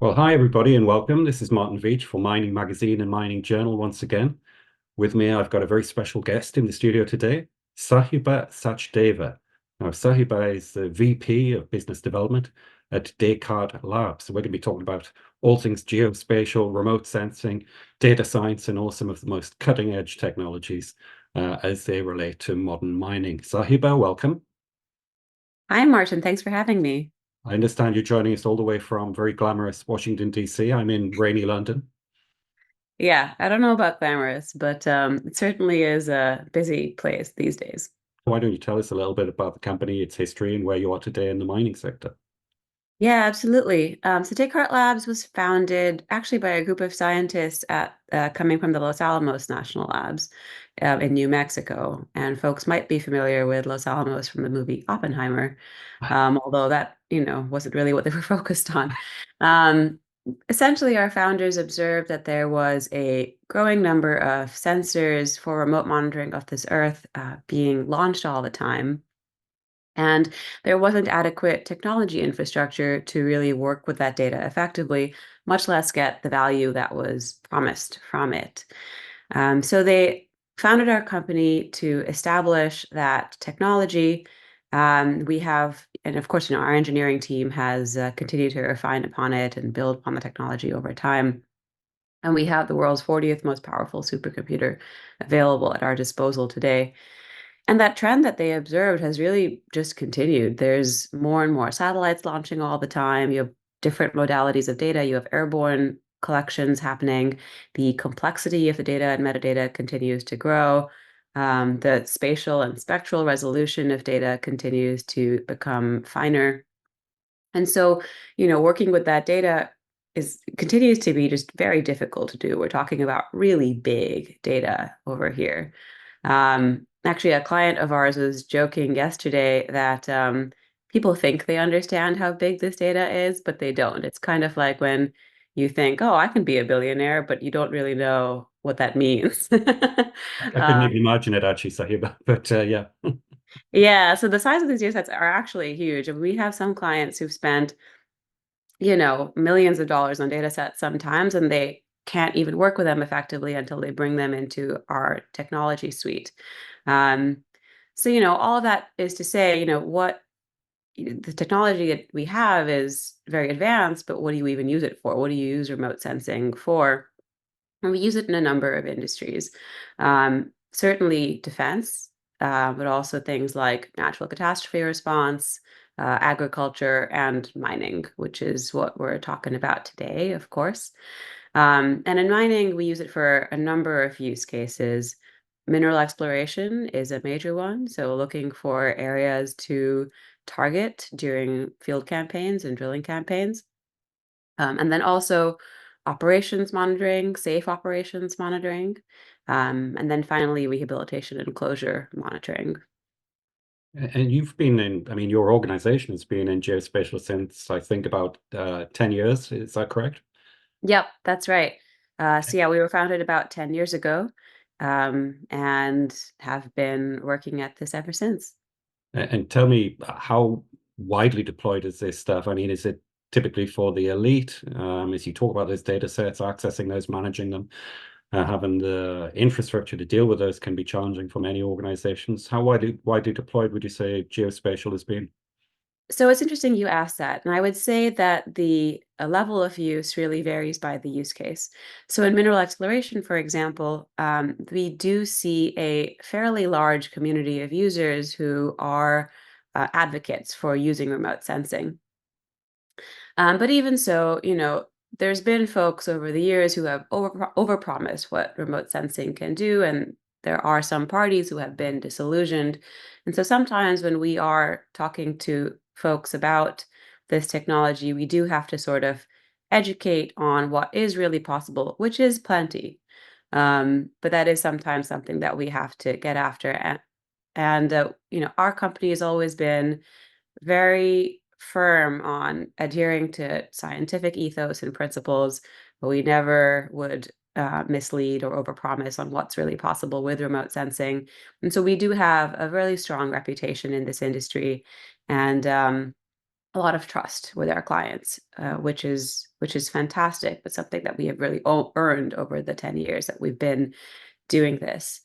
Well, hi everybody and welcome. This is Martin Veach for Mining Magazine and Mining Journal once again. With me, I've got a very special guest in the studio today, Sahiba Sachdeva. Now, Sahiba is the VP of Business Development at Descartes Labs. So we're going to be talking about all things geospatial, remote sensing, data science, and all some of the most cutting-edge technologies as they relate to modern mining. Sahiba, welcome. Hi, Martin. Thanks for having me. I understand you're joining us all the way from very glamorous Washington, D.C. I'm in rainy London. Yeah, I don't know about glamorous, but it certainly is a busy place these days. Why don't you tell us a little bit about the company, its history, and where you are today in the mining sector? Yeah, absolutely. So Descartes Labs was founded actually by a group of scientists coming from the Los Alamos National Labs in New Mexico. And folks might be familiar with Los Alamos from the movie Oppenheimer, although that, wasn't really what they were focused on. Um, Essentially, our founders observed that there was a growing number of sensors for remote monitoring of this Earth being launched all the time. And there wasn't adequate technology infrastructure to really work with that data effectively, much less get the value that was promised from it. So they founded our company to establish that technology. We have, and of course, our engineering team has continued to refine upon it and build upon the technology over time. And we have the world's 40th most powerful supercomputer available at our disposal today. And that trend that they observed has really just continued. There's more and more satellites launching all the time. You have different modalities of data. You have airborne collections happening. The complexity of the data and metadata continues to grow. The spatial and spectral resolution of data continues to become finer. And so, working with that data is continues to be just very difficult to do. We're talking about really big data over here. Actually, a client of ours was joking yesterday that people think they understand how big this data is, but they don't. It's kind of like when you think, oh, I can be a billionaire, but you don't really know what that means. I couldn't even imagine it actually, Sahiba, but yeah. Yeah, so the size of these data sets are actually huge. And we have some clients who've spent millions of dollars on data sets sometimes, and they can't even work with them effectively until they bring them into our technology suite. Um, so, all of that is to say, the technology that we have is very advanced, but what do you even use it for? What do you use remote sensing for? And we use it in a number of industries. Certainly defense, but also things like natural catastrophe response, agriculture, and mining, which is what we're talking about today, of course. And in mining, we use it for a number of use cases. Mineral exploration is a major one. So looking for areas to target during field campaigns and drilling campaigns. And then also operations monitoring, safe operations monitoring, and then finally rehabilitation and closure monitoring. And you've been in, I mean, your organization has been in geospatial since I think about 10 years. Is that correct? Yep, that's right. So yeah, we were founded about 10 years ago, and have been working at this ever since. And tell me, how widely deployed is this stuff? I mean, is it typically for the elite? As you talk about those data sets, accessing those, managing them, having the infrastructure to deal with those can be challenging for many organizations. How widely deployed would you say geospatial has been? So it's interesting you asked that. And I would say that the level of use really varies by the use case. So in mineral exploration, for example, we do see a fairly large community of users who are advocates for using remote sensing. But even so, there's been folks over the years who have overpromised what remote sensing can do, and there are some parties who have been disillusioned. And so sometimes when we are talking to folks about this technology, we do have to sort of educate on what is really possible, which is plenty. But that is sometimes something that we have to get after. And our company has always been very firm on adhering to scientific ethos and principles, but we never would mislead or overpromise on what's really possible with remote sensing. And so we do have a really strong reputation in this industry. And a lot of trust with our clients, which is fantastic, but something that we have really earned over the 10 years that we've been doing this.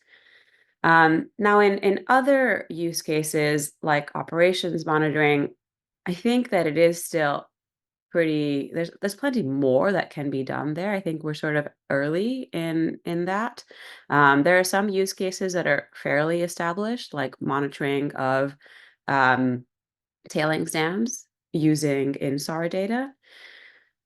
Now, in other use cases like operations monitoring, I think that it is still pretty there's plenty more that can be done there. I think we're sort of early in that. There are some use cases that are fairly established, like monitoring of um, tailings dams using INSAR data.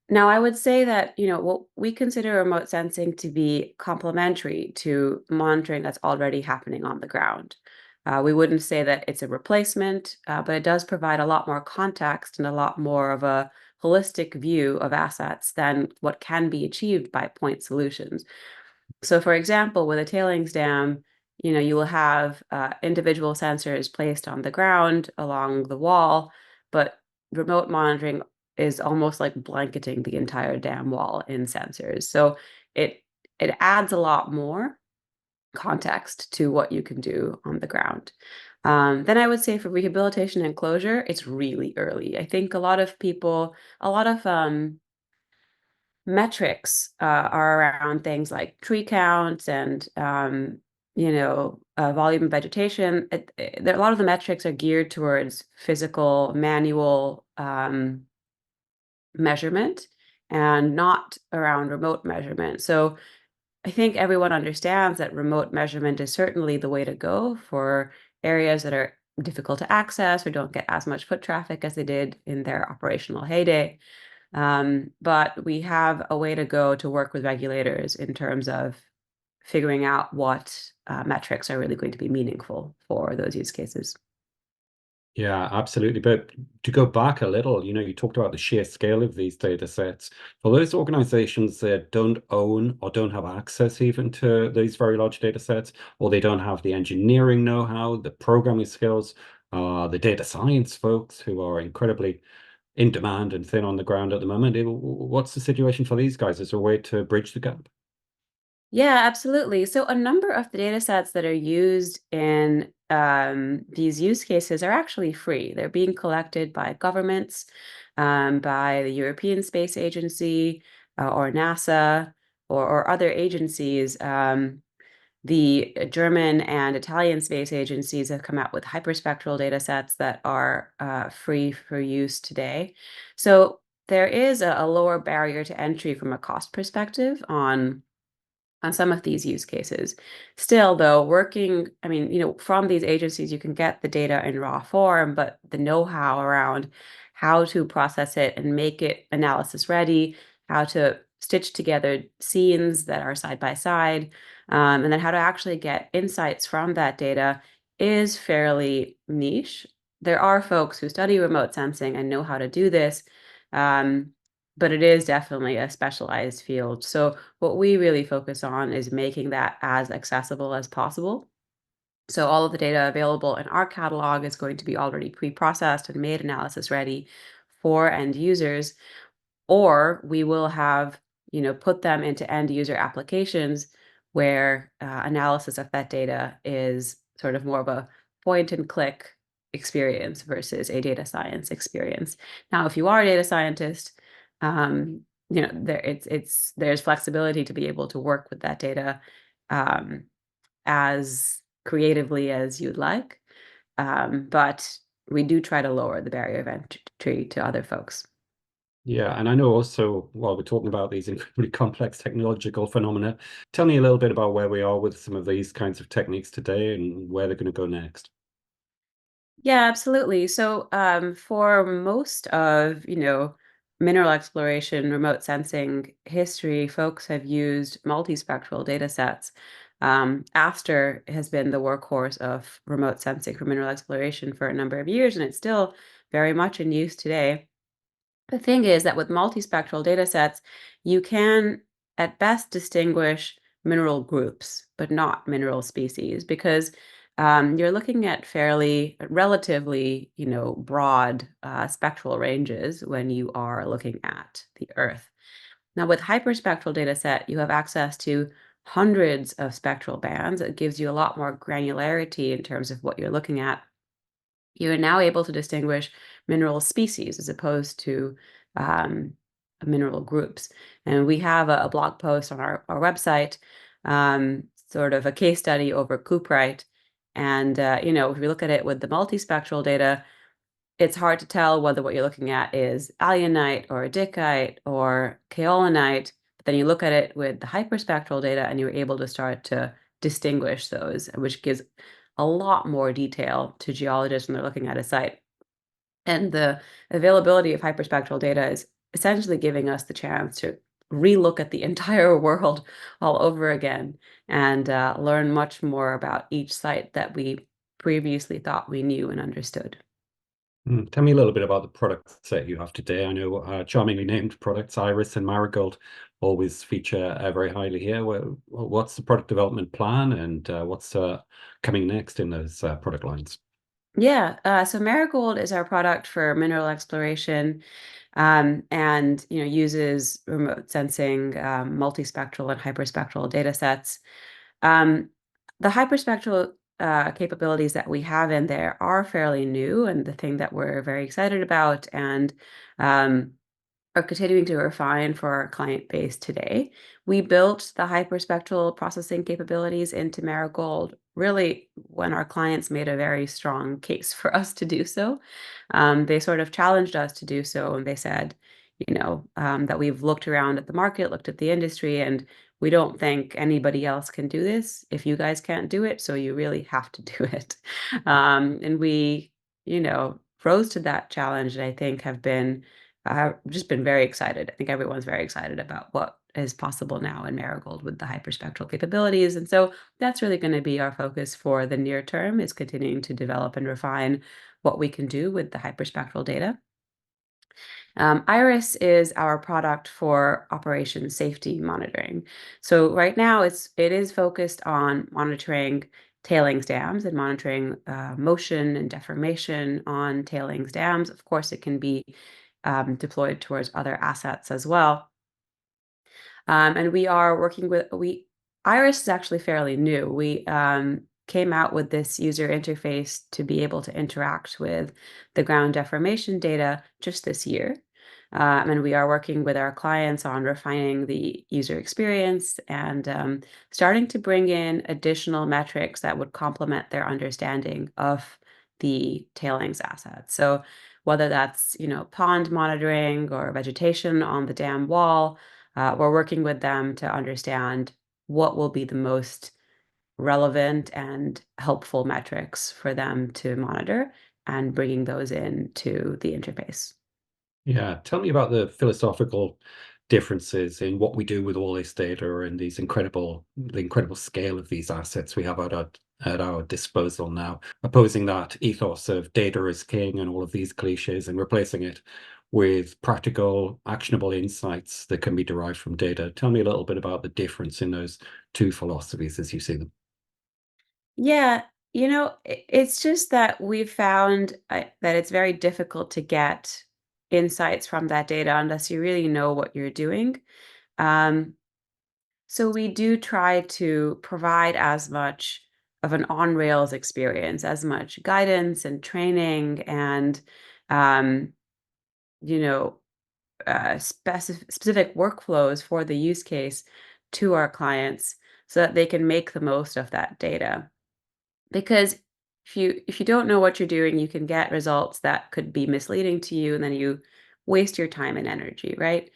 Now, I would say that, what we consider remote sensing to be complementary to monitoring that's already happening on the ground. We wouldn't say that it's a replacement, but it does provide a lot more context and a lot more of a holistic view of assets than what can be achieved by point solutions. So, for example, with a tailings dam, you will have individual sensors placed on the ground along the wall, but remote monitoring is almost like blanketing the entire dam wall in sensors. So it it adds a lot more context to what you can do on the ground. Then I would say for rehabilitation and closure, it's really early. I think a lot of metrics are around things like tree count and volume of vegetation. A lot of the metrics are geared towards physical, manual measurement and not around remote measurement. So I think everyone understands that remote measurement is certainly the way to go for areas that are difficult to access or don't get as much foot traffic as they did in their operational heyday. But we have a way to go to work with regulators in terms of figuring out what metrics are really going to be meaningful for those use cases. Yeah, absolutely. But to go back a little, you talked about the sheer scale of these data sets. For those organizations that don't own or don't have access even to these very large data sets, or they don't have the engineering know-how, the programming skills, the data science folks who are incredibly in demand and thin on the ground at the moment, what's the situation for these guys? Is there a way to bridge the gap? Yeah, absolutely. So a number of the data sets that are used in these use cases are actually free. They're being collected by governments, by the European Space Agency or NASA or other agencies. The German and Italian space agencies have come out with hyperspectral data sets that are free for use today. So there is a lower barrier to entry from a cost perspective on some of these use cases. Still, though, I mean, from these agencies, you can get the data in raw form, but the know-how around how to process it and make it analysis ready, how to stitch together scenes that are side by side, and then how to actually get insights from that data is fairly niche. There are folks who study remote sensing and know how to do this, um, but it is definitely a specialized field. So what we really focus on is making that as accessible as possible. So all of the data available in our catalog is going to be already pre-processed and made analysis ready for end users, or we will have, put them into end user applications where analysis of that data is sort of more of a point and click experience versus a data science experience. Now, if you are a data scientist, um, there's flexibility to be able to work with that data um, as creatively as you'd like, but we do try to lower the barrier of entry to other folks. Yeah, and I know also while we're talking about these incredibly complex technological phenomena, tell me a little bit about where we are with some of these kinds of techniques today and where they're going to go next. Yeah, absolutely. So, for most of, mineral exploration, remote sensing history, folks have used multispectral data sets. Aster has been the workhorse of remote sensing for mineral exploration for a number of years, and it's still very much in use today. The thing is that with multispectral data sets, you can at best distinguish mineral groups, but not mineral species, because you're looking at fairly, relatively, broad spectral ranges when you are looking at the Earth. Now, with hyperspectral data set, you have access to hundreds of spectral bands. It gives you a lot more granularity in terms of what you're looking at. you're now able to distinguish mineral species as opposed to um, mineral groups. And we have a blog post on our website, sort of a case study over cuprite. And, if you look at it with the multispectral data, it's hard to tell whether what you're looking at is alunite or dicite or kaolinite. But then you look at it with the hyperspectral data and you're able to start to distinguish those, which gives a lot more detail to geologists when they're looking at a site. And the availability of hyperspectral data is essentially giving us the chance to relook at the entire world all over again and learn much more about each site that we previously thought we knew and understood. Tell me a little bit about the products that you have today. I know charmingly named products, Iris and Marigold, always feature very highly here. What's the product development plan, and what's coming next in those product lines? Yeah, so Marigold is our product for mineral exploration, and uses remote sensing, multispectral and hyperspectral data sets. Um, the hyperspectral capabilities that we have in there are fairly new, and the thing that we're very excited about, and um, are continuing to refine for our client base today. We built the hyperspectral processing capabilities into Marigold really when our clients made a very strong case for us to do so. They sort of challenged us to do so, and they said, that we've looked around at the market, looked at the industry, and we don't think anybody else can do this if you guys can't do it. So you really have to do it. And we, rose to that challenge, and I think have been I've just been very excited. I think everyone's very excited about what is possible now in Marigold with the hyperspectral capabilities. And so that's really going to be our focus for the near term, is continuing to develop and refine what we can do with the hyperspectral data. Iris is our product for operation safety monitoring. So right now it is focused on monitoring tailings dams and monitoring motion and deformation on tailings dams. Of course, it can be deployed towards other assets as well. And we are working with we Iris is actually fairly new. We came out with this user interface to be able to interact with the ground deformation data just this year. And we are working with our clients on refining the user experience and starting to bring in additional metrics that would complement their understanding of the tailings assets. So whether that's, pond monitoring or vegetation on the dam wall, we're working with them to understand what will be the most relevant and helpful metrics for them to monitor and bringing those into the interface. Yeah, tell me about the philosophical differences in what we do with all this data and the incredible scale of these assets we have at our disposal now, opposing that ethos of data is king and all of these cliches, and replacing it with practical, actionable insights that can be derived from data. Tell me a little bit about the difference in those two philosophies as you see them. Yeah, it's just that we've found that it's very difficult to get insights from that data unless you really know what you're doing. Um, So we do try to provide as much of an on rails experience, as much guidance and training and um, you know, specific workflows for the use case to our clients so that they can make the most of that data. Because if you don't know what you're doing, you can get results that could be misleading to you, and then you waste your time and energy, right?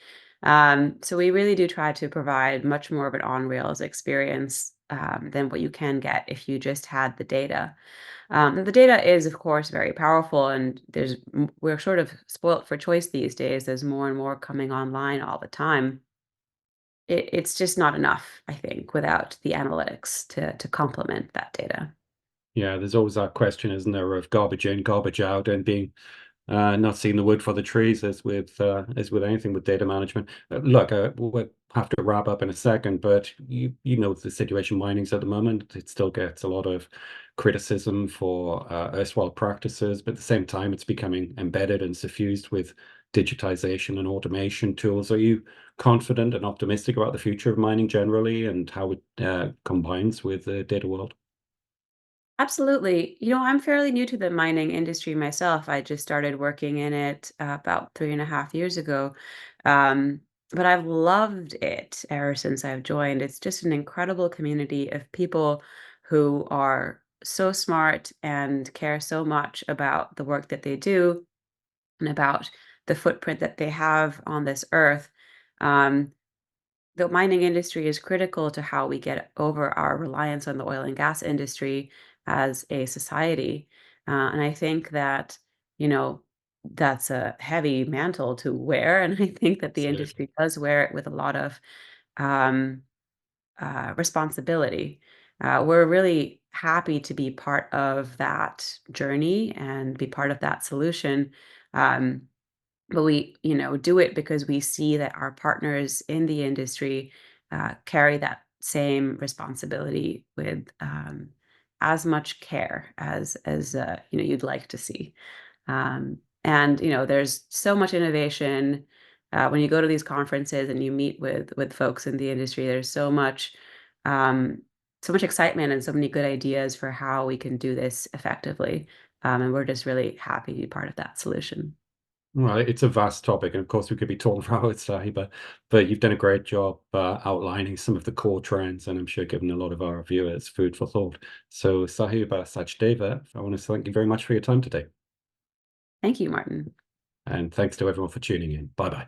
So we really do try to provide much more of an on-rails experience than what you can get if you just had the data. The data is, of course, very powerful, and we're sort of spoilt for choice these days. There's more and more coming online all the time. It's just not enough, I think, without the analytics to complement that data. Yeah, there's always that question, isn't there, of garbage in, garbage out, and being not seeing the wood for the trees as with anything with data management. Look, we'll have to wrap up in a second, but you know the situation mining's at the moment. It still gets a lot of criticism for erstwhile practices, but at the same time, it's becoming embedded and suffused with digitization and automation tools. Are you confident and optimistic about the future of mining generally and how it combines with the data world? Absolutely. I'm fairly new to the mining industry myself. I just started working in it about 3.5 years ago. Um, but I've loved it ever since I've joined. It's just an incredible community of people who are so smart and care so much about the work that they do and about the footprint that they have on this earth. Um, the mining industry is critical to how we get over our reliance on the oil and gas industry as a society. And I think that, you know, that's a heavy mantle to wear. And I think that the Absolutely. industry does wear it with a lot of um, responsibility. We're really happy to be part of that journey and be part of that solution. Um, but we, do it because we see that our partners in the industry carry that same responsibility with as much care as you'd like to see. And there's so much innovation when you go to these conferences and you meet with folks in the industry. There's um, so much excitement and so many good ideas for how we can do this effectively. And we're just really happy to be part of that solution. Well, it's a vast topic, and of course, we could be talking for hours, Sahi, but you've done a great job outlining some of the core trends, and I'm sure given a lot of our viewers food for thought. So, Sahi Sachdeva, I want to thank you very much for your time today, Thank you, Martin. and thanks to everyone for tuning in. Bye bye.